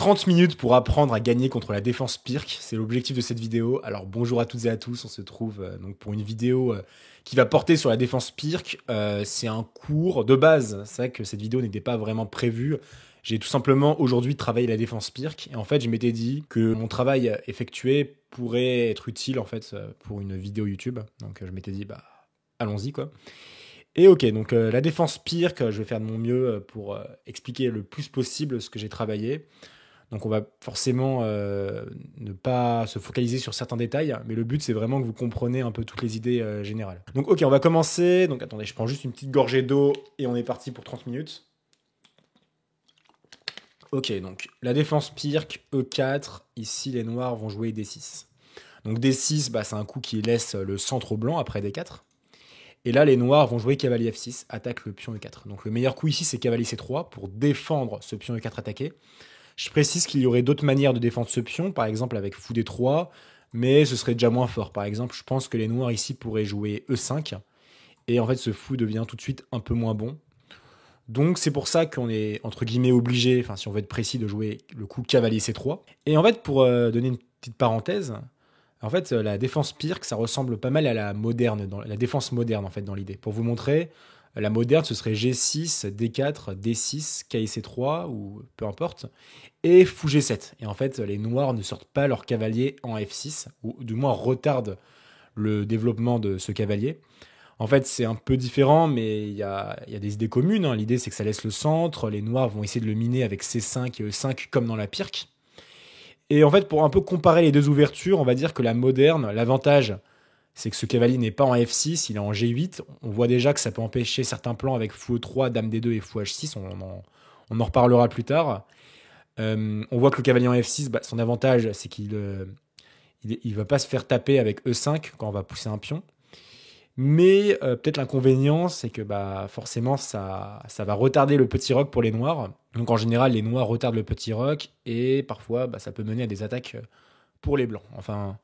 30 minutes pour apprendre à gagner contre la défense Pirc, c'est l'objectif de cette vidéo. Alors bonjour à toutes et à tous, on se trouve donc pour une vidéo qui va porter sur la défense Pirc. C'est un cours de base, c'est vrai que cette vidéo n'était pas vraiment prévue. J'ai tout simplement aujourd'hui travaillé la défense Pirc et en fait je m'étais dit que mon travail effectué pourrait être utile en fait pour une vidéo YouTube. Donc je m'étais dit bah allons-y quoi. Et ok, donc la défense Pirc, je vais faire de mon mieux pour expliquer le plus possible ce que j'ai travaillé. Donc on va forcément ne pas se focaliser sur certains détails, mais le but c'est vraiment que vous compreniez un peu toutes les idées générales. Donc ok, on va commencer. Donc attendez, je prends juste une petite gorgée d'eau et on est parti pour 30 minutes. Ok, donc la défense Pirc, E4, ici les noirs vont jouer D6. Donc D6, bah, c'est un coup qui laisse le centre au blanc après D4. Et là, les noirs vont jouer cavalier F6, attaque le pion E4. Donc le meilleur coup ici, c'est cavalier C3 pour défendre ce pion E4 attaqué. Je précise qu'il y aurait d'autres manières de défendre ce pion, par exemple avec fou D3, mais ce serait déjà moins fort. Par exemple, je pense que les noirs ici pourraient jouer E5, et en fait ce fou devient tout de suite un peu moins bon. Donc c'est pour ça qu'on est entre guillemets obligé, enfin si on veut être précis, de jouer le coup cavalier C3. Et en fait, pour donner une petite parenthèse, en fait, la défense Pirc, ça ressemble pas mal à la moderne, la défense moderne en fait dans l'idée. Pour vous montrer, la moderne, ce serait G6, D4, D6, KC3 ou peu importe, et fou G7. Et en fait, les noirs ne sortent pas leur cavalier en F6, ou du moins retardent le développement de ce cavalier. En fait, c'est un peu différent, mais il y a des idées communes, hein. L'idée, c'est que ça laisse le centre. Les noirs vont essayer de le miner avec C5 et E5 comme dans la Pirc. Et en fait, pour un peu comparer les deux ouvertures, on va dire que la moderne, l'avantage, c'est que ce cavalier n'est pas en F6, il est en G8. On voit déjà que ça peut empêcher certains plans avec fou E3, dame D2 et fou H6. On en reparlera plus tard. On voit que le cavalier en F6, bah, son avantage, c'est qu'il il va pas se faire taper avec E5 quand on va pousser un pion. Mais peut-être l'inconvénient, c'est que bah, forcément, ça va retarder le petit roc pour les noirs. Donc en général, les noirs retardent le petit roc et parfois, bah, ça peut mener à des attaques pour les blancs. Enfin,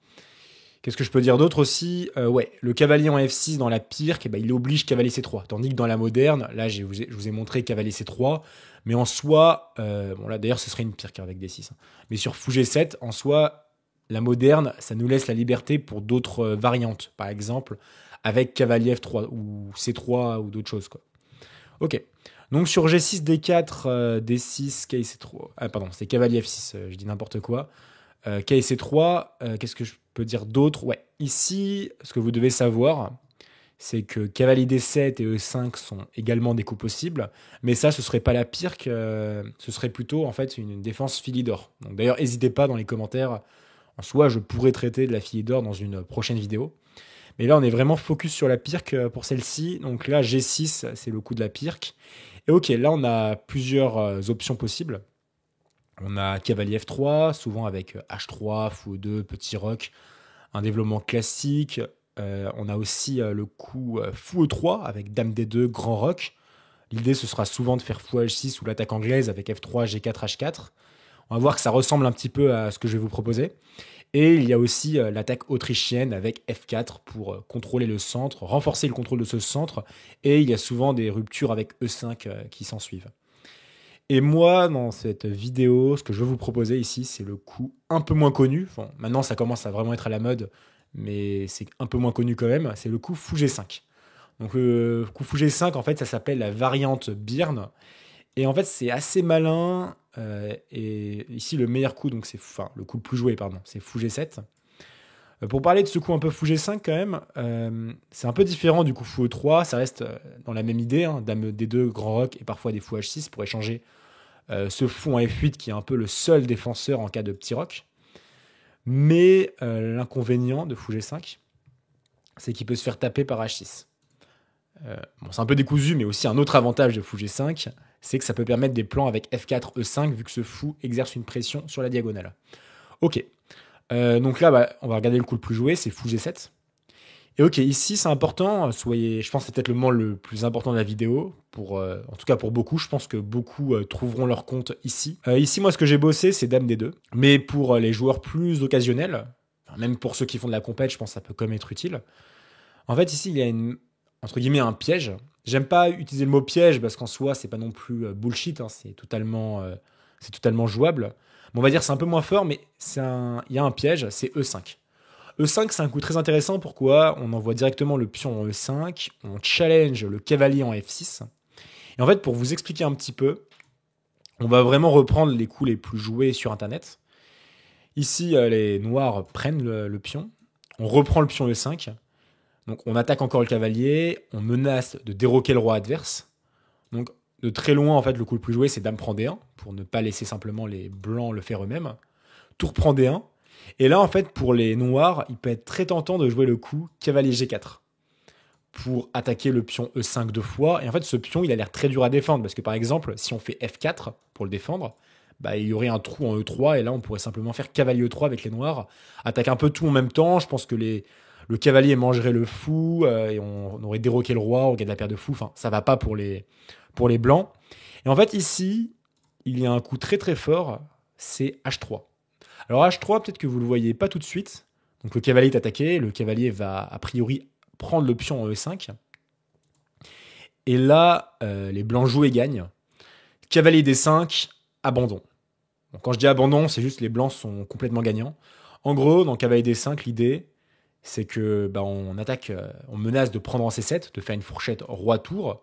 qu'est-ce que je peux dire d'autre aussi? Ouais, le cavalier en F6 dans la Pirc, eh ben, il oblige cavalier C3. Tandis que dans la moderne, là, je vous ai montré cavalier C3. Mais en soi, bon là d'ailleurs, ce serait une Pirc avec D6. Hein. Mais sur fou G7, en soi, la moderne, ça nous laisse la liberté pour d'autres variantes. Par exemple, avec cavalier F3 ou C3 ou d'autres choses, quoi. Ok. Donc sur G6, D4, D6, KC3. Ah, pardon, c'est cavalier F6, je dis n'importe quoi. KC3, qu'est-ce que je peux dire d'autre? Ouais, ici, ce que vous devez savoir, c'est que cavalier D7 et E5 sont également des coups possibles, mais ça, ce serait pas la pire que ce serait plutôt en fait une défense Philidor. Donc d'ailleurs, n'hésitez pas dans les commentaires. En soi, je pourrais traiter de la Philidor dans une prochaine vidéo. Mais là, on est vraiment focus sur la Pirc pour celle-ci. Donc là, G6, c'est le coup de la Pirc. Et ok, là, on a plusieurs options possibles. On a cavalier F3, souvent avec H3, fou E2, petit roc, un développement classique. On a aussi le coup fou E3 avec dame D2, grand roc. L'idée, ce sera souvent de faire fou H6 ou l'attaque anglaise avec F3, G4, H4. On va voir que ça ressemble un petit peu à ce que je vais vous proposer. Et il y a aussi l'attaque autrichienne avec F4 pour contrôler le centre, renforcer le contrôle de ce centre. Et il y a souvent des ruptures avec E5 qui s'en suivent. Et moi, dans cette vidéo, ce que je veux vous proposer ici, c'est le coup un peu moins connu. Enfin, maintenant, ça commence à vraiment être à la mode, mais c'est un peu moins connu quand même. C'est le coup fou G5. Donc le coup fou G5, en fait, ça s'appelle la variante Birn. Et en fait, c'est assez malin. Et ici, le meilleur coup, donc c'est enfin, le coup le plus joué, pardon, c'est fou G7. Pour parler de ce coup un peu fou G5 quand même, c'est un peu différent du coup fou E3. Ça reste dans la même idée, hein, dame D2, grand roc et parfois des fou H6 pour échanger ce fou en F8 qui est un peu le seul défenseur en cas de petit roc. Mais l'inconvénient de fou G5, c'est qu'il peut se faire taper par H6. Bon, c'est un peu décousu, mais aussi un autre avantage de fou G5, c'est que ça peut permettre des plans avec F4, E5, vu que ce fou exerce une pression sur la diagonale. Ok, donc là, bah, on va regarder le coup le plus joué, c'est fou G7. Et ok, ici c'est important, je pense que c'est peut-être le moment le plus important de la vidéo, en tout cas pour beaucoup, je pense que beaucoup trouveront leur compte ici. Ici, moi, ce que j'ai bossé, c'est dame D2, mais pour les joueurs plus occasionnels, enfin, même pour ceux qui font de la compète, je pense que ça peut quand même être utile. En fait, ici, il y a entre guillemets un piège. J'aime pas utiliser le mot piège parce qu'en soi, c'est pas non plus bullshit, hein, c'est totalement c'est totalement jouable. Mais on va dire c'est un peu moins fort, mais il y a un piège, c'est E5. E5, c'est un coup très intéressant. Pourquoi? On envoie directement le pion en E5, on challenge le cavalier en F6. Et en fait, pour vous expliquer un petit peu, on va vraiment reprendre les coups les plus joués sur Internet. Ici, les noirs prennent le pion. On reprend le pion E5. Donc on attaque encore le cavalier. On menace de déroquer le roi adverse. Donc de très loin, en fait, le coup le plus joué, c'est dame prend D1, pour ne pas laisser simplement les blancs le faire eux-mêmes. Tour prend D1. Et là, en fait, pour les noirs, il peut être très tentant de jouer le coup cavalier G4 pour attaquer le pion E5 deux fois. Et en fait, ce pion, il a l'air très dur à défendre. Parce que par exemple, si on fait F4 pour le défendre, bah, il y aurait un trou en E3. Et là, on pourrait simplement faire cavalier E3 avec les noirs. Attaque un peu tout en même temps. Je pense que le cavalier mangerait le fou. Et on aurait déroqué le roi. On gagne la paire de fous. Enfin, ça va pas pour les blancs. Et en fait, ici, il y a un coup très très fort. C'est H3. Alors H3, peut-être que vous ne le voyez pas tout de suite. Donc le cavalier est attaqué. Le cavalier va a priori prendre le pion en E5. Et là, les blancs jouent et gagnent. Cavalier D5, abandon. Donc, quand je dis abandon, c'est juste les blancs sont complètement gagnants. En gros, dans cavalier D5, l'idée, c'est que on attaque, on menace de prendre en C7, de faire une fourchette roi-tour.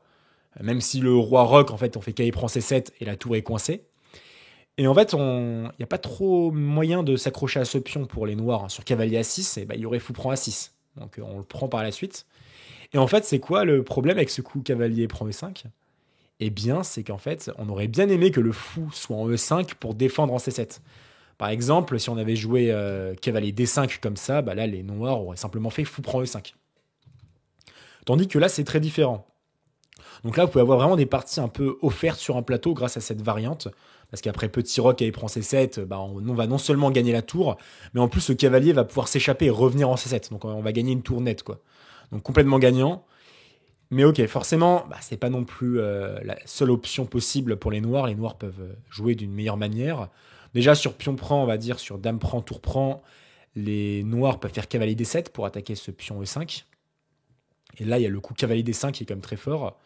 Même si le roi roque, en fait, on fait cavalier prend C7 et la tour est coincée. Et en fait, il n'y a pas trop moyen de s'accrocher à ce pion pour les noirs. Sur cavalier A6, et il y aurait fou prend A6. Donc on le prend par la suite. Et en fait, c'est quoi le problème avec ce coup cavalier prend E5? Eh bien, c'est qu'en fait, on aurait bien aimé que le fou soit en E5 pour défendre en C7. Par exemple, si on avait joué cavalier D5 comme ça, là, les noirs auraient simplement fait fou prend E5. Tandis que là, c'est très différent. Donc là, vous pouvez avoir vraiment des parties un peu offertes sur un plateau grâce à cette variante. Parce qu'après petit roc et prend C7, on va non seulement gagner la tour, mais en plus le cavalier va pouvoir s'échapper et revenir en C7. Donc on va gagner une tour nette, quoi. Donc complètement gagnant. Mais ok, forcément, c'est pas non plus la seule option possible pour les noirs. Les noirs peuvent jouer d'une meilleure manière. Déjà sur pion prend, on va dire sur dame prend, tour prend, les noirs peuvent faire cavalier D7 pour attaquer ce pion E5. Et là, il y a le coup cavalier D5 qui est quand même très fort.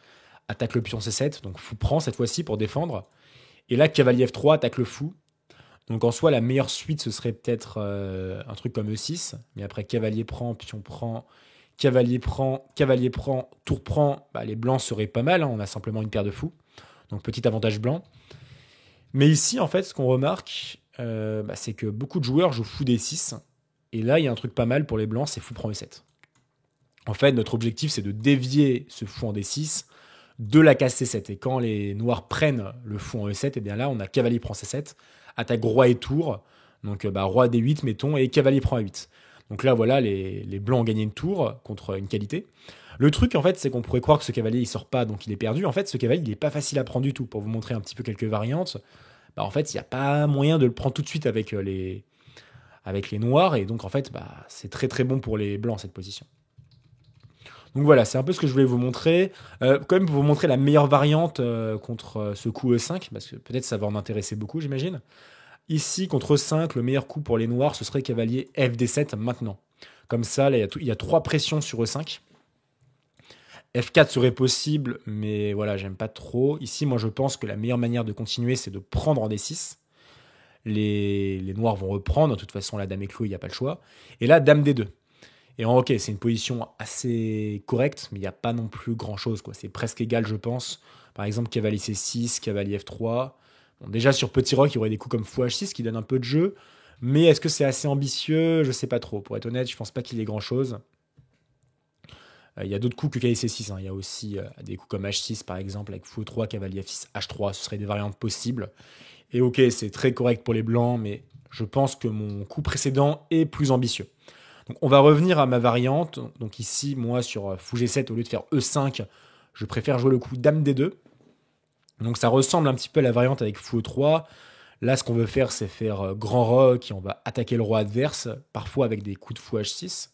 Attaque le pion C7, donc fou prend cette fois-ci pour défendre. Et là, cavalier F3 attaque le fou. Donc en soi, la meilleure suite, ce serait peut-être un truc comme E6. Mais après, cavalier prend, pion prend, cavalier prend, tour prend. Les blancs seraient pas mal. On a simplement une paire de fous. Donc petit avantage blanc. Mais ici, en fait, ce qu'on remarque, c'est que beaucoup de joueurs jouent fou D6. Et là, il y a un truc pas mal pour les blancs, c'est fou prend E7. En fait, notre objectif, c'est de dévier ce fou en D6 de la case C7. Et quand les noirs prennent le fou en E7, et bien là, on a cavalier prend C7, attaque roi et tour. Donc roi D8, mettons, et cavalier prend A8. Donc là, voilà, les blancs ont gagné une tour contre une qualité. Le truc, en fait, c'est qu'on pourrait croire que ce cavalier, il sort pas, donc il est perdu. En fait, ce cavalier, il est pas facile à prendre du tout. Pour vous montrer un petit peu quelques variantes, en fait, il n'y a pas moyen de le prendre tout de suite avec les noirs. Et donc, en fait, c'est très très bon pour les blancs, cette position. Donc voilà, c'est un peu ce que je voulais vous montrer. Quand même, vous montrer la meilleure variante contre ce coup E5, parce que peut-être ça va en intéresser beaucoup, j'imagine. Ici, contre E5, le meilleur coup pour les noirs, ce serait cavalier FD7 maintenant. Comme ça, là, il y a 3 pressions sur E5. F4 serait possible, mais voilà, j'aime pas trop. Ici, moi, je pense que la meilleure manière de continuer, c'est de prendre en D6. Les noirs vont reprendre. De toute façon, la dame est clouée, il n'y a pas le choix. Et là, dame D2. Et ok, c'est une position assez correcte, mais il n'y a pas non plus grand-chose, quoi. C'est presque égal, je pense. Par exemple, cavalier C6, cavalier F3. Bon, déjà, sur petit roc, il y aurait des coups comme fou H6 qui donnent un peu de jeu. Mais est-ce que c'est assez ambitieux? Je sais pas trop. Pour être honnête, je pense pas qu'il y ait grand-chose. Il y a d'autres coups que cavalier C6. Il y a aussi des coups comme H6, par exemple, avec fou E3, cavalier F6, H3. Ce seraient des variantes possibles. Et ok, c'est très correct pour les blancs, mais je pense que mon coup précédent est plus ambitieux. Donc on va revenir à ma variante. Donc ici, moi, sur fou G7, au lieu de faire E5, je préfère jouer le coup dame D2. Donc ça ressemble un petit peu à la variante avec fou E3. Là, ce qu'on veut faire, c'est faire grand roc et on va attaquer le roi adverse, parfois avec des coups de fou H6.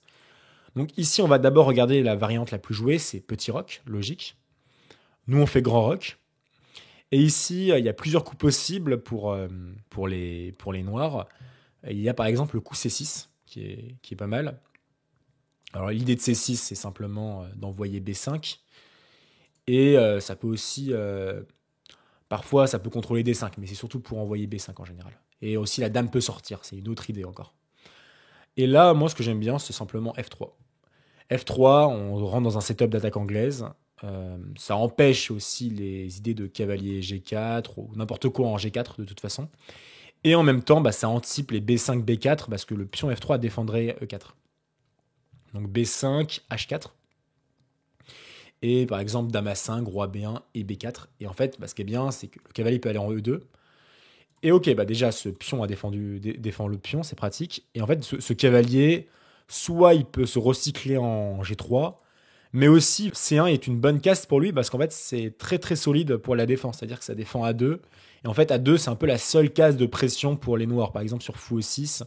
Donc ici, on va d'abord regarder la variante la plus jouée, c'est petit roc, logique. Nous, on fait grand roc. Et ici, il y a plusieurs coups possibles pour les noirs. Il y a par exemple le coup C6, qui est pas mal. Alors l'idée de C6, c'est simplement d'envoyer B5. Et ça peut aussi Parfois, ça peut contrôler D5, mais c'est surtout pour envoyer B5 en général. Et aussi, la dame peut sortir, c'est une autre idée encore. Et là, moi, ce que j'aime bien, c'est simplement F3. F3, on rentre dans un setup d'attaque anglaise. Ça empêche aussi les idées de cavalier G4 ou n'importe quoi en G4 de toute façon. Et en même temps, bah, ça anticipe les B5, B4 parce que le pion F3 défendrait E4. Donc B5, H4. Et par exemple, Dame A5, Roi B1 et B4. Et en fait, bah, ce qui est bien, c'est que le cavalier peut aller en E2. Et ok, bah déjà, ce pion a défend le pion, c'est pratique. Et en fait, ce cavalier, soit il peut se recycler en G3, mais aussi C1 est une bonne caste pour lui parce qu'en fait, c'est très très solide pour la défense. C'est-à-dire que ça défend A2. Et en fait, A2, c'est un peu la seule case de pression pour les noirs. Par exemple, sur Fou E6,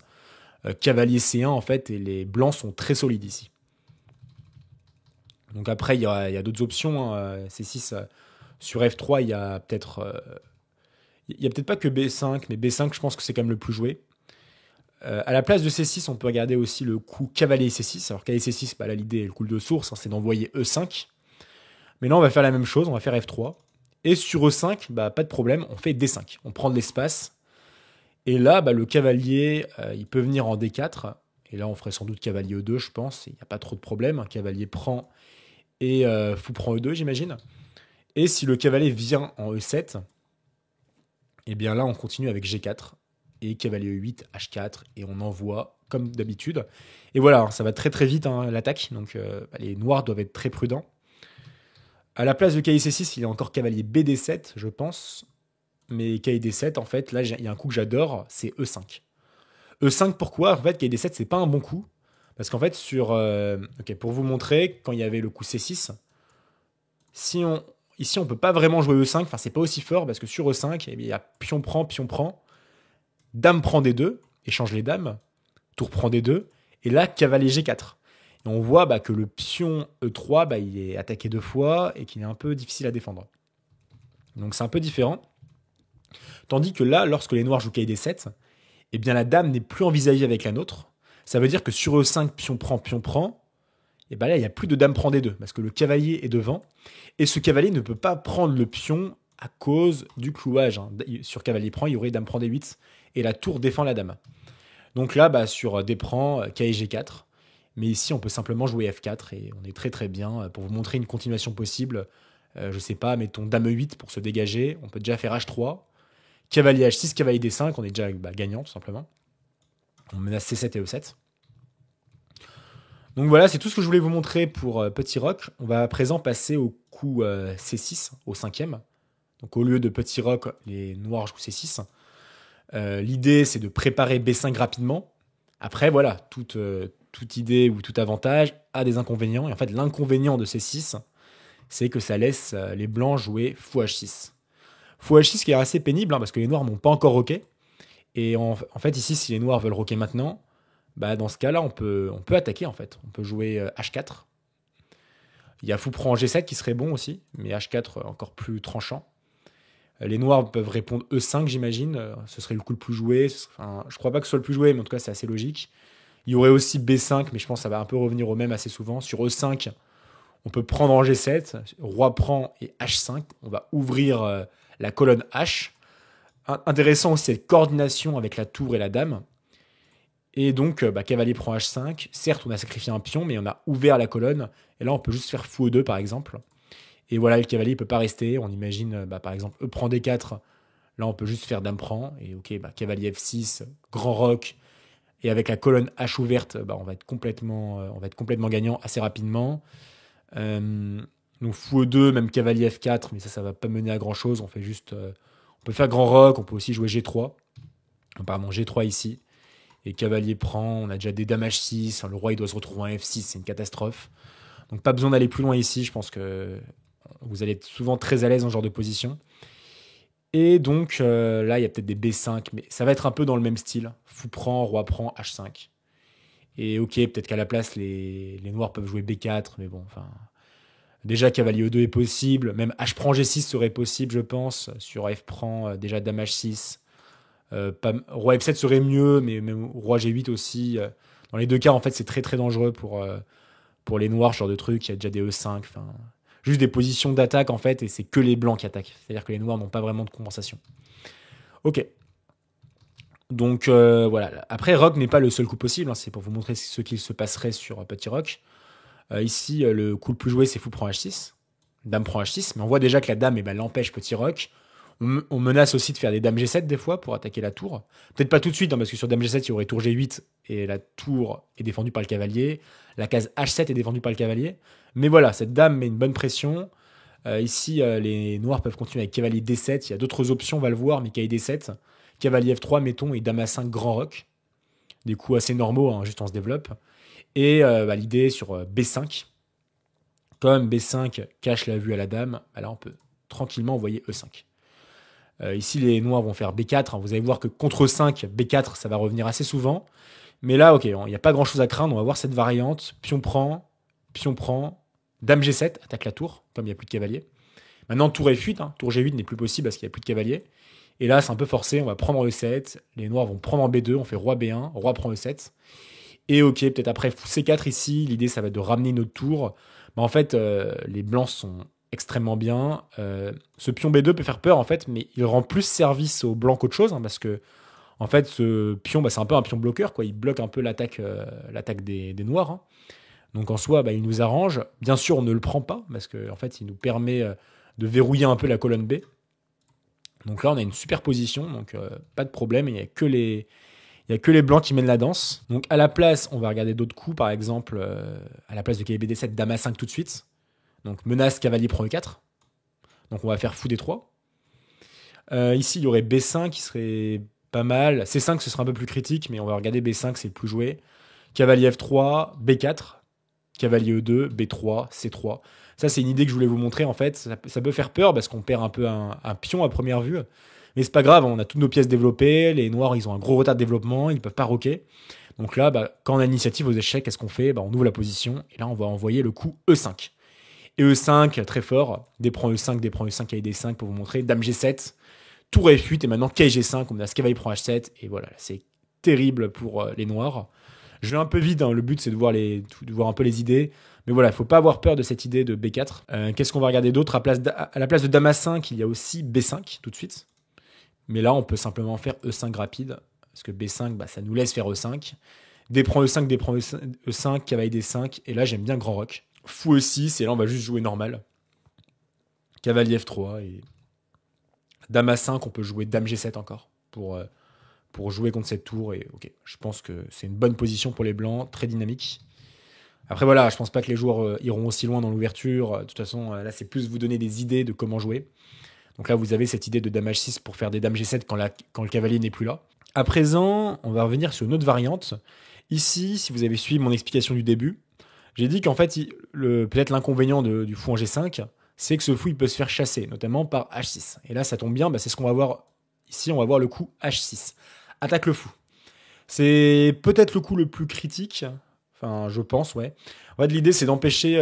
cavalier C1, en fait, et les blancs sont très solides ici. Donc après, il y a d'autres options, hein. C6, sur F3, il y a peut-être pas que B5, mais B5, je pense que c'est quand même le plus joué. À la place de C6, on peut regarder aussi le coup cavalier C6. Alors cavalier C6, bah là l'idée, le coup de source, hein, c'est d'envoyer E5. Mais là, on va faire la même chose, on va faire F3. Et sur E5, bah, pas de problème, on fait D5. On prend de l'espace. Et là, bah, le cavalier, il peut venir en D4. Et là, on ferait sans doute cavalier E2, je pense. Il n'y a pas trop de problème. Cavalier prend et fou prend E2, j'imagine. Et si le cavalier vient en E7, et bien là, on continue avec G4 et cavalier E8, H4, et on envoie comme d'habitude. Et voilà, ça va très très vite, hein, l'attaque, donc les noirs doivent être très prudents. À la place de cavalier C6, il y a encore cavalier BD7, je pense. Mais cavalier D7, en fait, là, il y a un coup que j'adore, c'est E5. E5, pourquoi? En fait, cavalier D7, c'est pas un bon coup. Parce qu'en fait, pour vous montrer, quand il y avait le coup C6, ici, on peut pas vraiment jouer E5, enfin, c'est pas aussi fort, parce que sur E5, il y a pion prend, dame prend D2, échange les dames, tour prend D2, et là, cavalier G4. Et on voit bah, que le pion E3, bah, il est attaqué 2 fois, et qu'il est un peu difficile à défendre. Donc c'est un peu différent. Tandis que là, lorsque les noirs jouent cavalier D7, eh bien la dame n'est plus envisagée avec la nôtre. Ça veut dire que sur E5, pion prend, et ben là, il n'y a plus de dame prend D2, parce que le cavalier est devant, et ce cavalier ne peut pas prendre le pion à cause du clouage, hein. Sur cavalier prend, il y aurait dame prend D8, et la tour défend la dame. Donc là, bah, sur D prend, cavalier G4, mais ici, on peut simplement jouer F4, et on est très très bien. Pour vous montrer une continuation possible, je sais pas, mettons dame E8 pour se dégager, on peut déjà faire H3, cavalier H6, cavalier D5, on est déjà gagnant, tout simplement. On menace C7 et E7. Donc voilà, c'est tout ce que je voulais vous montrer pour Petit Roc. On va à présent passer au coup C6, au 5e. Donc au lieu de Petit Roc, les noirs jouent C6. L'idée, c'est de préparer B5 rapidement. Après, voilà, toute idée ou tout avantage a des inconvénients. Et en fait, l'inconvénient de C6, c'est que ça laisse les blancs jouer Fou H6. Fou H6 qui est assez pénible, hein, parce que les noirs n'ont pas encore roqué. Et en fait, ici, si les noirs veulent roquer maintenant, bah, dans ce cas-là, on peut attaquer, en fait. On peut jouer H4. Il y a fou prend G7 qui serait bon aussi, mais H4 encore plus tranchant. Les noirs peuvent répondre E5, j'imagine. Ce serait le coup le plus joué. Enfin, je crois pas que ce soit le plus joué, mais en tout cas, c'est assez logique. Il y aurait aussi B5, mais je pense que ça va un peu revenir au même assez souvent. Sur E5, on peut prendre en G7. Roi prend et H5. On va ouvrir la colonne H. Intéressant aussi cette coordination avec la tour et la dame. Et donc, bah, cavalier prend H5. Certes, on a sacrifié un pion, mais on a ouvert la colonne. Et là, on peut juste faire fou E2, par exemple. Et voilà, le cavalier ne peut pas rester. On imagine, bah, par exemple, E prend D4. Là, on peut juste faire dame prend. Et ok, bah, cavalier F6, grand roc. Et avec la colonne H ouverte, bah, on va être complètement gagnant assez rapidement. Donc fou E2, même cavalier F4, mais ça va pas mener à grand chose. On peut faire grand roc, on peut aussi jouer G3. Pardon, G3 ici. Et cavalier prend, on a déjà des dames H6, le roi il doit se retrouver en F6, c'est une catastrophe. Donc pas besoin d'aller plus loin ici, je pense que vous allez être souvent très à l'aise dans ce genre de position. Et donc là, il y a peut-être des B5, mais ça va être un peu dans le même style. Fou prend, roi prend, H5. Et ok, peut-être qu'à la place, les noirs peuvent jouer B4, mais bon, enfin... Déjà, cavalier E2 est possible, même H prend G6 serait possible, je pense. Sur F prend, déjà dame H6. Roi F7 serait mieux, mais même roi G8 aussi. Dans les deux cas, en fait, c'est très très dangereux pour les noirs, ce genre de truc. Il y a déjà des E5. juste des positions d'attaque en fait, et c'est que les blancs qui attaquent. C'est-à-dire que les noirs n'ont pas vraiment de compensation. Ok. Donc voilà. Après, roc n'est pas le seul coup possible, hein, c'est pour vous montrer ce qu'il se passerait sur petit roc. Ici, le coup le plus joué, c'est fou prend H6. Dame prend H6, mais on voit déjà que la dame l'empêche petit roc. On menace aussi de faire des dames G7 des fois pour attaquer la tour. Peut-être pas tout de suite, hein, parce que sur dame G7, il y aurait tour G8 et la tour est défendue par le cavalier. La case H7 est défendue par le cavalier. Mais voilà, cette dame met une bonne pression. Ici, les noirs peuvent continuer avec cavalier D7. Il y a d'autres options, on va le voir, mais cavalier D7. Cavalier F3, mettons, et dame A5 grand roc. Des coups assez normaux, hein, juste on se développe. Et l'idée sur B5. Comme B5 cache la vue à la dame, là on peut tranquillement envoyer E5. Ici, les noirs vont faire B4. Hein. Vous allez voir que contre 5, B4, ça va revenir assez souvent. Mais là, ok, il n'y a pas grand-chose à craindre. On va voir cette variante. Pion prend. Dame G7, attaque la tour, comme il n'y a plus de cavalier. Maintenant, tour F8. Hein. Tour G8 n'est plus possible parce qu'il n'y a plus de cavalier. Et là, c'est un peu forcé. On va prendre E7. Les noirs vont prendre en B2. On fait roi B1. Roi prend E7. Et ok, peut-être après fou C4 ici. L'idée, ça va être de ramener notre tour. En fait, les blancs sont extrêmement bien. Ce pion B2 peut faire peur en fait, mais il rend plus service aux blancs qu'autre chose, hein, parce que en fait, ce pion, c'est un peu un pion bloqueur, quoi. Il bloque un peu l'attaque des noirs. Hein. Donc en soi, il nous arrange. Bien sûr, on ne le prend pas, parce qu'en fait, il nous permet de verrouiller un peu la colonne B. Donc là, on a une super position, donc pas de problème. Il n'y a que les blancs qui mènent la danse. Donc à la place, on va regarder d'autres coups, par exemple, à la place de cavalier BD7, dame A5 tout de suite. Donc menace, cavalier prend E4. Donc on va faire fou D3. Ici, il y aurait B5 qui serait pas mal. C5, ce serait un peu plus critique, mais on va regarder B5, c'est le plus joué. Cavalier F3, B4. Cavalier E2, B3, C3. Ça, c'est une idée que je voulais vous montrer, en fait. Ça peut faire peur parce qu'on perd un peu un pion à première vue. Mais c'est pas grave, on a toutes nos pièces développées. Les noirs, ils ont un gros retard de développement, ils peuvent pas roquer. Donc là, quand on a l'initiative aux échecs, qu'est-ce qu'on fait? On ouvre la position, et là, on va envoyer le coup E5. Et E5, très fort. D prend E5, D prend E5, cavalier D5 pour vous montrer. Dame G7, tour F8, et maintenant cavalier G5, on a ce cavalier prend H7, et voilà, c'est terrible pour les noirs. Je vais un peu vite, hein, le but c'est de voir un peu les idées, mais voilà, il ne faut pas avoir peur de cette idée de B4. Qu'est-ce qu'on va regarder d'autre? À la place de Dame A5, il y a aussi B5 tout de suite. Mais là, on peut simplement faire E5 rapide, parce que B5, ça nous laisse faire E5. D prend E5, D prend E5, cavalier D5, et là j'aime bien grand roc. Fou E6, et là on va juste jouer normal. Cavalier F3, et Dame A5, on peut jouer Dame G7 encore, pour jouer contre cette tour. Et ok, je pense que c'est une bonne position pour les blancs, très dynamique. Après voilà, je pense pas que les joueurs iront aussi loin dans l'ouverture. De toute façon, là c'est plus vous donner des idées de comment jouer. Donc là vous avez cette idée de Dame H6 pour faire des Dame G7 quand le cavalier n'est plus là. À présent, on va revenir sur une autre variante. Ici, si vous avez suivi mon explication du début, j'ai dit qu'en fait, peut-être l'inconvénient du fou en G5, c'est que ce fou il peut se faire chasser, notamment par H6. Et là ça tombe bien, c'est ce qu'on va voir ici, on va voir le coup H6. Attaque le fou. C'est peut-être le coup le plus critique. Enfin, je pense, ouais. En fait, l'idée, c'est d'empêcher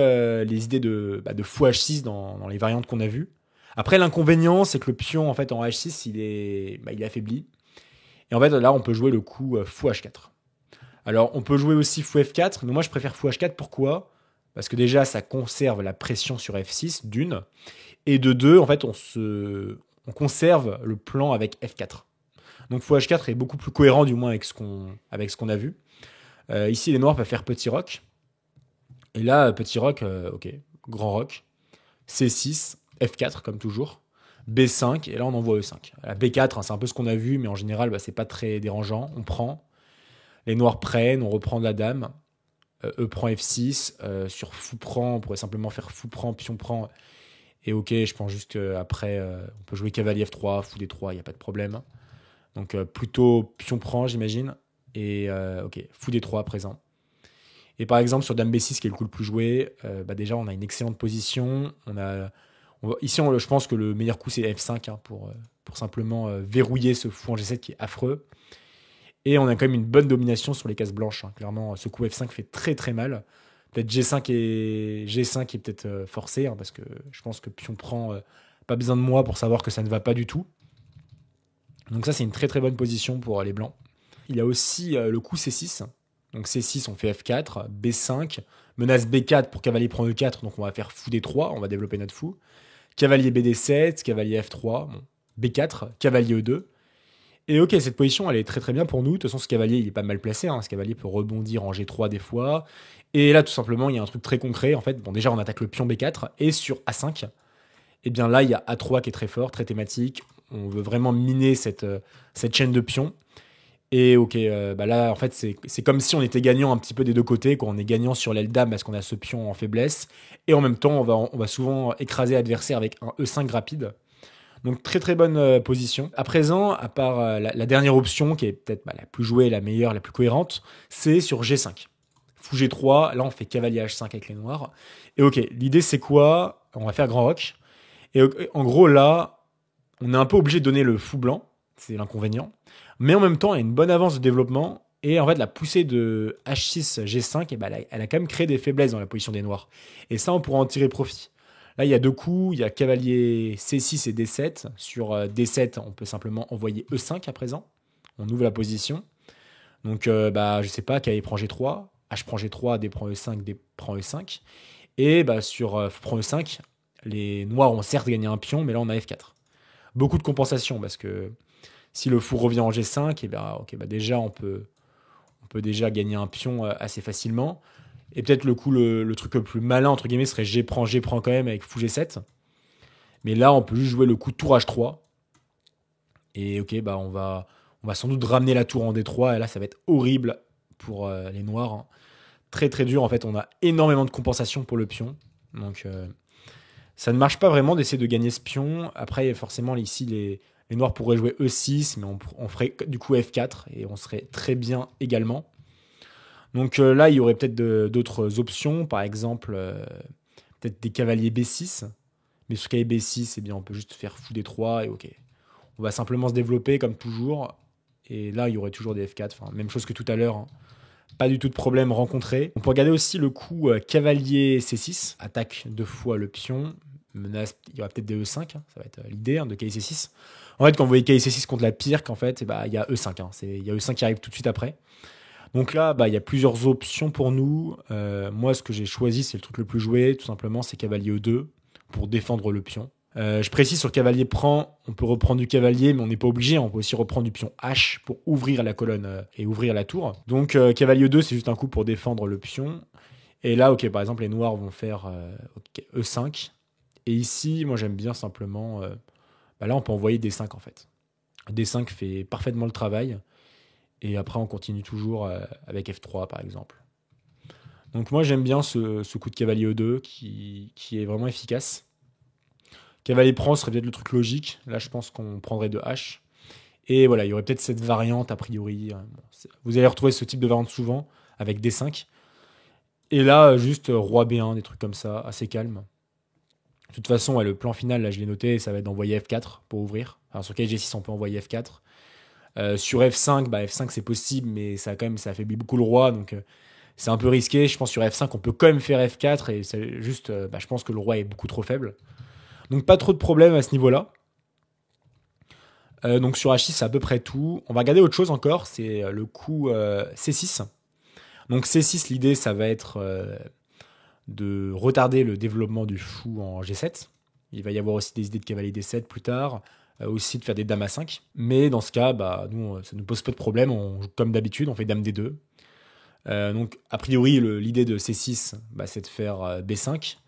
les idées de fou H6 dans les variantes qu'on a vues. Après, l'inconvénient, c'est que le pion, en fait, en H6, il est affaibli. Et en fait, là, on peut jouer le coup fou H4. Alors, on peut jouer aussi fou F4, mais moi, je préfère fou H4. Pourquoi? Parce que déjà, ça conserve la pression sur F6, d'une. Et de deux, en fait, on conserve le plan avec F4. Donc fou H4 est beaucoup plus cohérent, du moins avec ce qu'on a vu. Ici, les noirs peuvent faire petit roc. Et là, petit roc, ok, grand roc. C6, F4, comme toujours. B5, et là, on envoie E5. La B4, c'est un peu ce qu'on a vu, mais en général, c'est pas très dérangeant. On prend. Les noirs prennent, on reprend de la dame. E prend F6. Sur fou prend, on pourrait simplement faire fou prend, pion prend. Et ok, je pense juste qu'après, on peut jouer cavalier F3, fou D3, il n'y a pas de problème. Donc plutôt pion prend, j'imagine. Et ok, fou D3 à présent. Et par exemple, sur dame B6, qui est le coup le plus joué, déjà, on a une excellente position. Ici, je pense que le meilleur coup, c'est F5 hein, pour simplement verrouiller ce fou en G7 qui est affreux. Et on a quand même une bonne domination sur les cases blanches. Hein. Clairement, ce coup F5 fait très très mal. Peut-être G5 est peut-être forcé, hein, parce que je pense que pion prend, pas besoin de moi pour savoir que ça ne va pas du tout. Donc ça, c'est une très très bonne position pour les blancs. Il y a aussi le coup C6. Donc C6, on fait F4, B5, menace B4 pour cavalier prend E4, donc on va faire fou D3, on va développer notre fou. Cavalier BD7, cavalier F3, bon, B4, cavalier E2. Et ok, cette position, elle est très très bien pour nous. De toute façon, ce cavalier, il est pas mal placé. Hein. Ce cavalier peut rebondir en G3 des fois. Et là, tout simplement, il y a un truc très concret. En fait, bon, déjà, on attaque le pion B4. Et sur A5, et bien là, il y a A3 qui est très fort, très thématique. On veut vraiment miner cette chaîne de pions. Et ok, bah là, en fait, c'est comme si on était gagnant un petit peu des deux côtés, quoi. On est gagnant sur l'aile dame parce qu'on a ce pion en faiblesse. Et en même temps, on va souvent écraser l'adversaire avec un E5 rapide. Donc très très bonne position. À présent, à part la dernière option, qui est peut-être la plus jouée, la meilleure, la plus cohérente, c'est sur G5. Fou G3, là on fait cavalier H5 avec les noirs. Et ok, l'idée c'est quoi? On va faire grand roc. Et en gros là, on est un peu obligé de donner le fou blanc, c'est l'inconvénient. Mais en même temps, il y a une bonne avance de développement. Et en fait, la poussée de H6, G5, et elle a quand même créé des faiblesses dans la position des noirs. Et ça, on pourra en tirer profit. Là, il y a deux coups, il y a cavalier C6 et D7. Sur D7, on peut simplement envoyer E5 à présent. On ouvre la position. Donc, je sais pas, cavalier prend G3, H prend G3, D prend E5, D prend E5. Et sur prend E5, les noirs ont certes gagné un pion, mais là, on a F4. Beaucoup de compensation, parce que si le fou revient en G5, et déjà, on peut déjà gagner un pion assez facilement. Et peut-être le truc le plus malin, entre guillemets, serait G prend quand même avec fou G7. Mais là, on peut juste jouer le coup tour H3. Et ok, on va sans doute ramener la tour en D3. Et là, ça va être horrible pour les noirs. Hein. Très très dur. En fait, on a énormément de compensation pour le pion. Donc, ça ne marche pas vraiment d'essayer de gagner ce pion. Après, forcément, ici, les noirs pourraient jouer E6, mais on ferait du coup F4. Et on serait très bien également. Donc là, il y aurait peut-être d'autres options, par exemple, peut-être des cavaliers B6. Mais sur cavalier B6, eh bien, on peut juste faire fou D3 et ok. On va simplement se développer comme toujours. Et là, il y aurait toujours des F4, enfin, même chose que tout à l'heure. Hein. Pas du tout de problème rencontré. On peut regarder aussi le coup cavalier C6, attaque deux fois le pion, menace, il y aura peut-être des E5, hein, ça va être l'idée de cavalier C6. En fait, quand vous voyez cavalier C6 contre la Pirque, en fait, il y a E5. Hein, il y a E5 qui arrive tout de suite après. Donc là, il y a plusieurs options pour nous. Moi, ce que j'ai choisi, c'est le truc le plus joué, tout simplement, c'est cavalier E2 pour défendre le pion. Je précise, sur cavalier prend, on peut reprendre du cavalier, mais on n'est pas obligé. On peut aussi reprendre du pion H pour ouvrir la colonne et ouvrir la tour. Donc cavalier E2, c'est juste un coup pour défendre le pion. Et là, ok, par exemple, les noirs vont faire E5. Et ici, moi, j'aime bien simplement... là, on peut envoyer D5, en fait. D5 fait parfaitement le travail. Et après, on continue toujours avec F3, par exemple. Donc moi, j'aime bien ce coup de cavalier E2 qui est vraiment efficace. Cavalier prend serait peut-être le truc logique. Là, je pense qu'on prendrait de H. Et voilà, il y aurait peut-être cette variante, a priori. Vous allez retrouver ce type de variante souvent, avec D5. Et là, juste roi B1, des trucs comme ça, assez calme. De toute façon, le plan final, là, je l'ai noté, ça va être d'envoyer F4 pour ouvrir. Alors, sur KG6, on peut envoyer F4. Sur F5, F5 c'est possible, mais ça affaiblit beaucoup le roi, donc c'est un peu risqué. Je pense sur F5, on peut quand même faire F4, et c'est juste, je pense que le roi est beaucoup trop faible. Donc pas trop de problèmes à ce niveau-là. Donc sur H6, c'est à peu près tout. On va regarder autre chose encore, c'est le coup C6. Donc C6, l'idée, ça va être de retarder le développement du fou en G7. Il va y avoir aussi des idées de cavalier D7 plus tard. Aussi de faire des dames à 5. Mais dans ce cas, nous, ça ne pose pas de problème. On joue comme d'habitude, on fait dame D2. Donc, a priori, l'idée de C6, c'est de faire B5.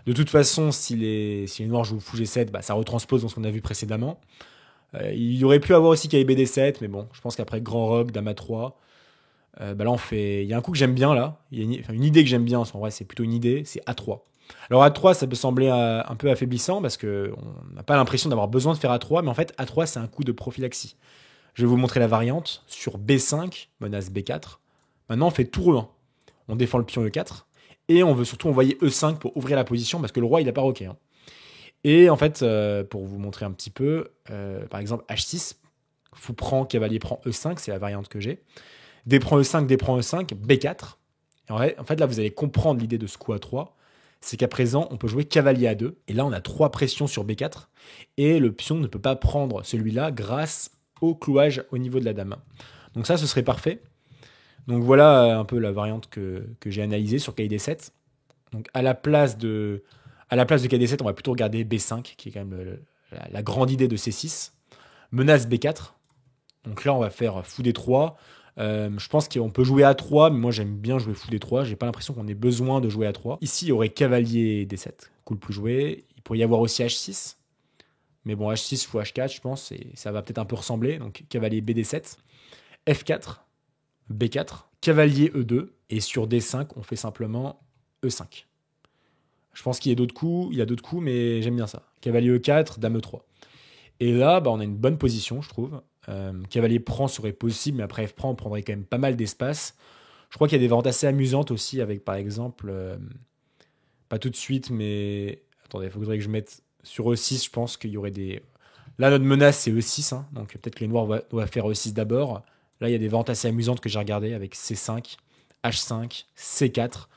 De toute façon, si les noirs jouent fou G7, ça retranspose dans ce qu'on a vu précédemment. Il y aurait pu avoir aussi cavalier BD7, mais bon, je pense qu'après grand roc, dame A3, là on fait... Il y a un coup que j'aime bien là, il y a une idée que j'aime bien, en vrai c'est plutôt une idée, c'est A3. Alors A3, ça peut sembler un peu affaiblissant parce qu'on n'a pas l'impression d'avoir besoin de faire A3, mais en fait A3 c'est un coup de prophylaxie. Je vais vous montrer la variante sur B5, menace B4. Maintenant on fait tour E1. On défend le pion E4 et on veut surtout envoyer E5 pour ouvrir la position parce que le roi il a pas roqué. Hein. Et en fait, pour vous montrer un petit peu, par exemple H6, fou prend, cavalier prend E5, c'est la variante que j'ai. D prend E5, D prend E5, B4. Et en fait là vous allez comprendre l'idée de ce coup A3. C'est qu'à présent, on peut jouer cavalier A2. Et là, on a 3 pressions sur B4. Et le pion ne peut pas prendre celui-là grâce au clouage au niveau de la dame. Donc ça, ce serait parfait. Donc voilà un peu la variante que j'ai analysée sur KD7. Donc à la place de KD7, on va plutôt regarder B5, qui est quand même la grande idée de C6. Menace B4. Donc là, on va faire fou D3. Je pense qu'on peut jouer A3, mais moi j'aime bien jouer fou D3. J'ai pas l'impression qu'on ait besoin de jouer A3. Ici, il y aurait cavalier D7. Cool, plus joué. Il pourrait y avoir aussi H6. Mais bon, H6 ou H4, je pense, et ça va peut-être un peu ressembler. Donc cavalier BD7. F4. B4. Cavalier E2. Et sur D5, on fait simplement E5. Je pense qu'il y a d'autres coups, mais j'aime bien ça. Cavalier E4, dame E3. Et là, on a une bonne position, je trouve. Cavalier prend serait possible, mais après F prend, on prendrait quand même pas mal d'espace. Je crois qu'il y a des variantes assez amusantes aussi, avec par exemple, pas tout de suite, mais attendez, il faudrait que je mette sur E6, je pense qu'il y aurait des. Là, notre menace, c'est E6, hein, donc peut-être que les noirs doivent faire E6 d'abord. Là, il y a des variantes assez amusantes que j'ai regardées avec C5, H5, C4.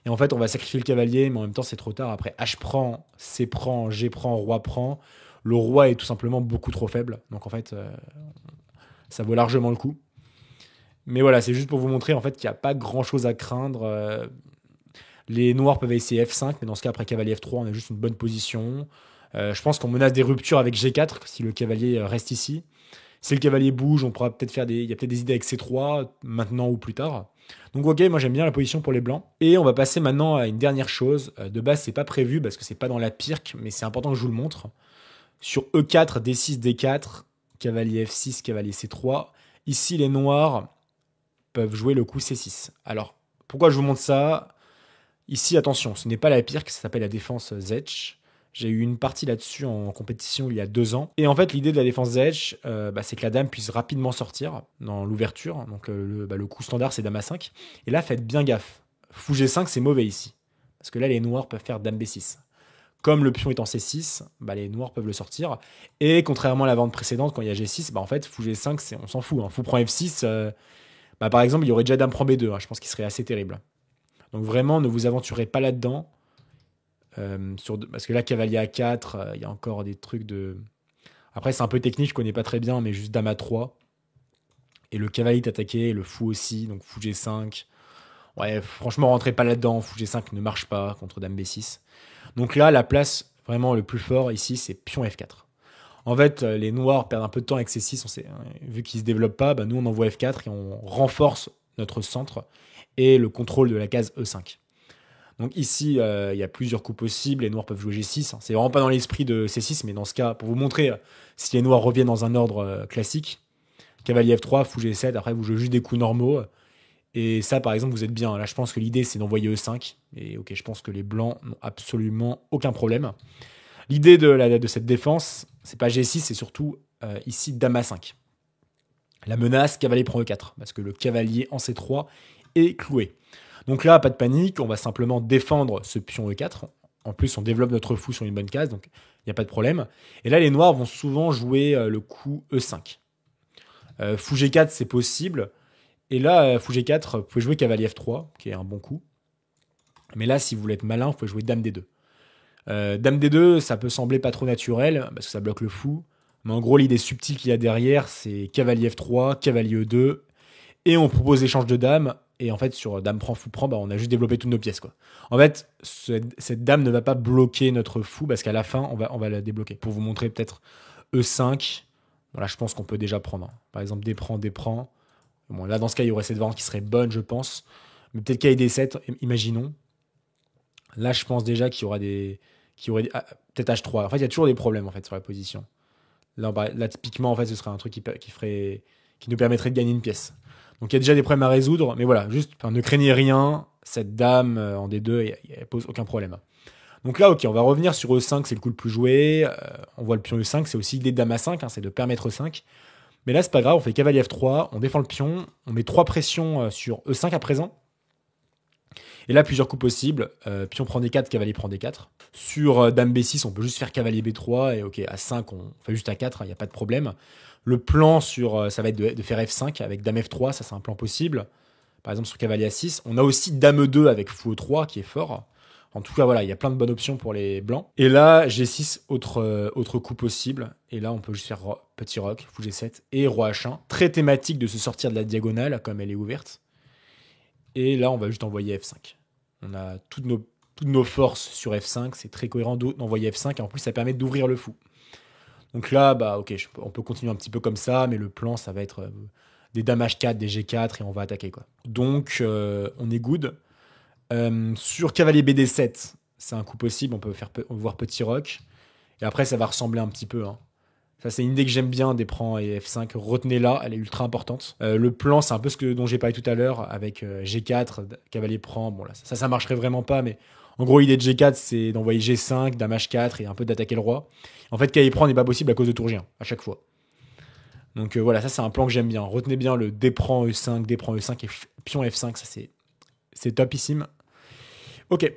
Et en fait, on va sacrifier le cavalier, mais en même temps, c'est trop tard. Après, H prend, C prend, G prend, Roi prend. Le roi est tout simplement beaucoup trop faible. Donc en fait, ça vaut largement le coup. Mais voilà, c'est juste pour vous montrer en fait qu'il n'y a pas grand-chose à craindre. Les noirs peuvent essayer F5, mais dans ce cas, après cavalier F3, on a juste une bonne position. Je pense qu'on menace des ruptures avec G4 si le cavalier reste ici. Si le cavalier bouge, on pourra peut-être faire des. Il y a peut-être des idées avec C3, maintenant ou plus tard. Donc ok, moi j'aime bien la position pour les blancs. Et on va passer maintenant à une dernière chose. De base, c'est pas prévu parce que c'est pas dans la pirque, mais c'est important que je vous le montre. Sur E4, D6, D4, cavalier F6, cavalier C3. Ici, les noirs peuvent jouer le coup C6. Alors, pourquoi je vous montre ça? Ici, attention, ce n'est pas la pirque, ça s'appelle la défense Zech. J'ai eu une partie là-dessus en compétition il y a 2 ans. Et en fait, l'idée de la défense Zech, c'est que la dame puisse rapidement sortir dans l'ouverture. Donc le coup standard, c'est dame A5. Et là, faites bien gaffe. Fou G5, c'est mauvais ici. Parce que là, les noirs peuvent faire dame B6. Comme le pion est en C6, les noirs peuvent le sortir. Et contrairement à la vente précédente, quand il y a G6, en fait, fou G5, on s'en fout. Hein. Fou prend F6, par exemple, il y aurait déjà dame prend B2. Hein. Je pense qu'il serait assez terrible. Donc vraiment, ne vous aventurez pas là-dedans. Parce que là, cavalier A4, il y a encore des trucs de... Après, c'est un peu technique, je connais pas très bien, mais juste dame A3. Et le cavalier est attaqué, et le fou aussi, donc fou G5. Ouais, franchement, rentrez pas là-dedans. Fou G5 ne marche pas contre dame B6. Donc là, la place vraiment le plus fort ici, c'est pion F4. En fait, les noirs perdent un peu de temps avec C6. Vu qu'ils ne se développent pas, nous, on envoie F4 et on renforce notre centre et le contrôle de la case E5. Donc ici, il y a plusieurs coups possibles. Les noirs peuvent jouer G6. C'est vraiment pas dans l'esprit de C6, mais dans ce cas, pour vous montrer si les noirs reviennent dans un ordre classique, cavalier F3, fou G7, après vous jouez juste des coups normaux. Et ça, par exemple, vous êtes bien. Là, je pense que l'idée, c'est d'envoyer E5. Et ok, je pense que les blancs n'ont absolument aucun problème. L'idée de cette défense, c'est pas G6, c'est surtout ici dame A5. La menace, cavalier prend E4, parce que le cavalier en C3 est cloué. Donc là, pas de panique, on va simplement défendre ce pion E4. En plus, on développe notre fou sur une bonne case, donc il n'y a pas de problème. Et là, les noirs vont souvent jouer le coup E5. Fou G4, c'est possible. Et là, fou G4, vous pouvez jouer cavalier F3, qui est un bon coup. Mais là, si vous voulez être malin, vous pouvez jouer dame D2. Dame D2, ça peut sembler pas trop naturel, parce que ça bloque le fou. Mais en gros, l'idée subtile qu'il y a derrière, c'est cavalier F3, cavalier E2, et on propose l'échange de dames. Et en fait, sur dame prend, fou prend, on a juste développé toutes nos pièces, quoi. En fait, cette dame ne va pas bloquer notre fou, parce qu'à la fin, on va la débloquer. Pour vous montrer peut-être E5, voilà, je pense qu'on peut déjà prendre. Par exemple, D prend, D prend. Bon, là, dans ce cas, il y aurait cette variante qui serait bonne, je pense. Mais peut-être KD7, imaginons. Là, je pense déjà qu'il y aura des... peut-être H3. En fait, il y a toujours des problèmes, en fait, sur la position. Là typiquement, en fait, ce serait un truc qui nous permettrait de gagner une pièce. Donc, il y a déjà des problèmes à résoudre. Mais voilà, juste, ne craignez rien. Cette dame en D2, elle pose aucun problème. Donc là, ok, on va revenir sur E5, c'est le coup le plus joué. On voit le pion E5, c'est aussi l'idée de dame A5, c'est de permettre E5. Mais là, c'est pas grave, on fait cavalier F3, on défend le pion, on met 3 pressions sur E5 à présent. Et là, plusieurs coups possibles. Pion prend D4, cavalier prend D4. Sur dame B6, on peut juste faire cavalier B3. Et ok, à 5, on fait juste A4, il n'y a pas de problème. Le plan ça va être de faire F5 avec dame F3, ça c'est un plan possible. Par exemple, sur cavalier A6. On a aussi dame E2 avec fou E3 qui est fort. En tout cas, voilà, il y a plein de bonnes options pour les blancs. Et là, G6, autre coup possible. Et là, on peut juste faire petit roc, fou G7 et roi H1. Très thématique de se sortir de la diagonale, comme elle est ouverte. Et là, on va juste envoyer F5. On a toutes nos forces sur F5. C'est très cohérent d'envoyer F5. Et en plus, ça permet d'ouvrir le fou. Donc là, bah ok, on peut continuer un petit peu comme ça. Mais le plan, ça va être des dames H4, des G4. Et on va attaquer, quoi. Donc, on est good. Sur cavalier BD7, c'est un coup possible. On peut voir petit roc. Et après, ça va ressembler un petit peu, hein. Ça, c'est une idée que j'aime bien des prends et F5. Retenez-la, elle est ultra importante. Le plan, c'est un peu dont j'ai parlé tout à l'heure avec G4, cavalier prend. Bon, là, ça marcherait vraiment pas, mais en gros, l'idée de G4, c'est d'envoyer G5, dame H4 et un peu d'attaquer le roi. En fait, cavalier prend n'est pas possible à cause de tour G1, à chaque fois. Donc voilà, ça, c'est un plan que j'aime bien. Retenez bien le D prend E5, D prend E5 et pion F5, ça, c'est topissime. Ok.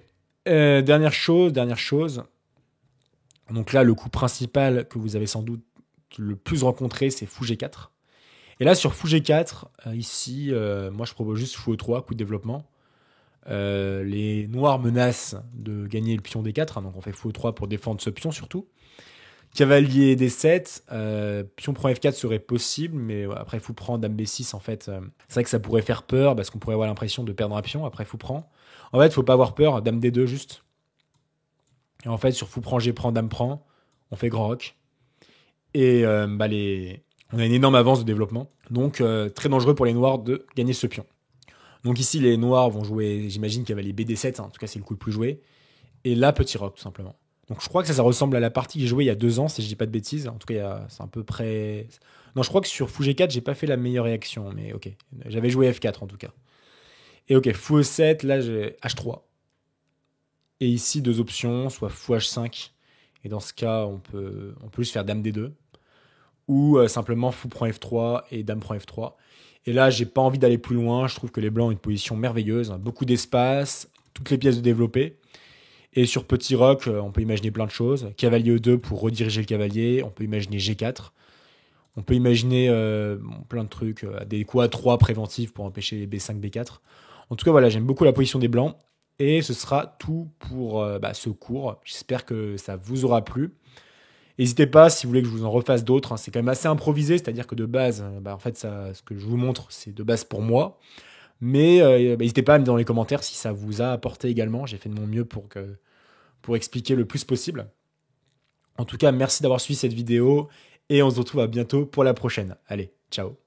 Dernière chose. Donc là, le coup principal que vous avez sans doute le plus rencontré, c'est fou G4. Et là, sur fou G4, ici, moi je propose juste fou E3, coup de développement. Les noirs menacent de gagner le pion D4, hein, donc on fait fou E3 pour défendre ce pion surtout. Cavalier D7, pion prend F4 serait possible, mais après fou prend dame B6, en fait, c'est vrai que ça pourrait faire peur parce qu'on pourrait avoir l'impression de perdre un pion après fou prend. En fait, faut pas avoir peur, dame D2 juste. Et en fait, sur fou prend G prend, dame prend, on fait grand roc. Et on a une énorme avance de développement. Donc, très dangereux pour les noirs de gagner ce pion. Donc ici, les noirs vont jouer, j'imagine, cavalier BD7. Hein, en tout cas, c'est le coup le plus joué. Et là, petit roc, tout simplement. Donc je crois que ça ressemble à la partie que j'ai jouée il y a 2 ans, si je dis pas de bêtises. En tout cas, c'est un peu près... Non, je crois que sur fou G4, j'ai pas fait la meilleure réaction. Mais ok, j'avais joué F4 en tout cas. Et ok, fou E7, là, j'ai H3. Et ici, 2 options, soit fou H5. Et dans ce cas, on peut juste faire dame D2. Ou simplement fou prend F3 et dame prend F3. Et là, j'ai pas envie d'aller plus loin. Je trouve que les blancs ont une position merveilleuse, hein, beaucoup d'espace, toutes les pièces de développer. Et sur petit roc, on peut imaginer plein de choses. Cavalier E2 pour rediriger le cavalier. On peut imaginer G4. On peut imaginer plein de trucs, des coups A3 préventifs pour empêcher les B5, B4. En tout cas, voilà, j'aime beaucoup la position des blancs. Et ce sera tout pour ce cours. J'espère que ça vous aura plu. N'hésitez pas si vous voulez que je vous en refasse d'autres, hein. C'est quand même assez improvisé, c'est-à-dire que de base, en fait, ce que je vous montre, c'est de base pour moi. Mais n'hésitez pas à me dire dans les commentaires si ça vous a apporté également. J'ai fait de mon mieux pour expliquer le plus possible. En tout cas, merci d'avoir suivi cette vidéo et on se retrouve à bientôt pour la prochaine. Allez, ciao.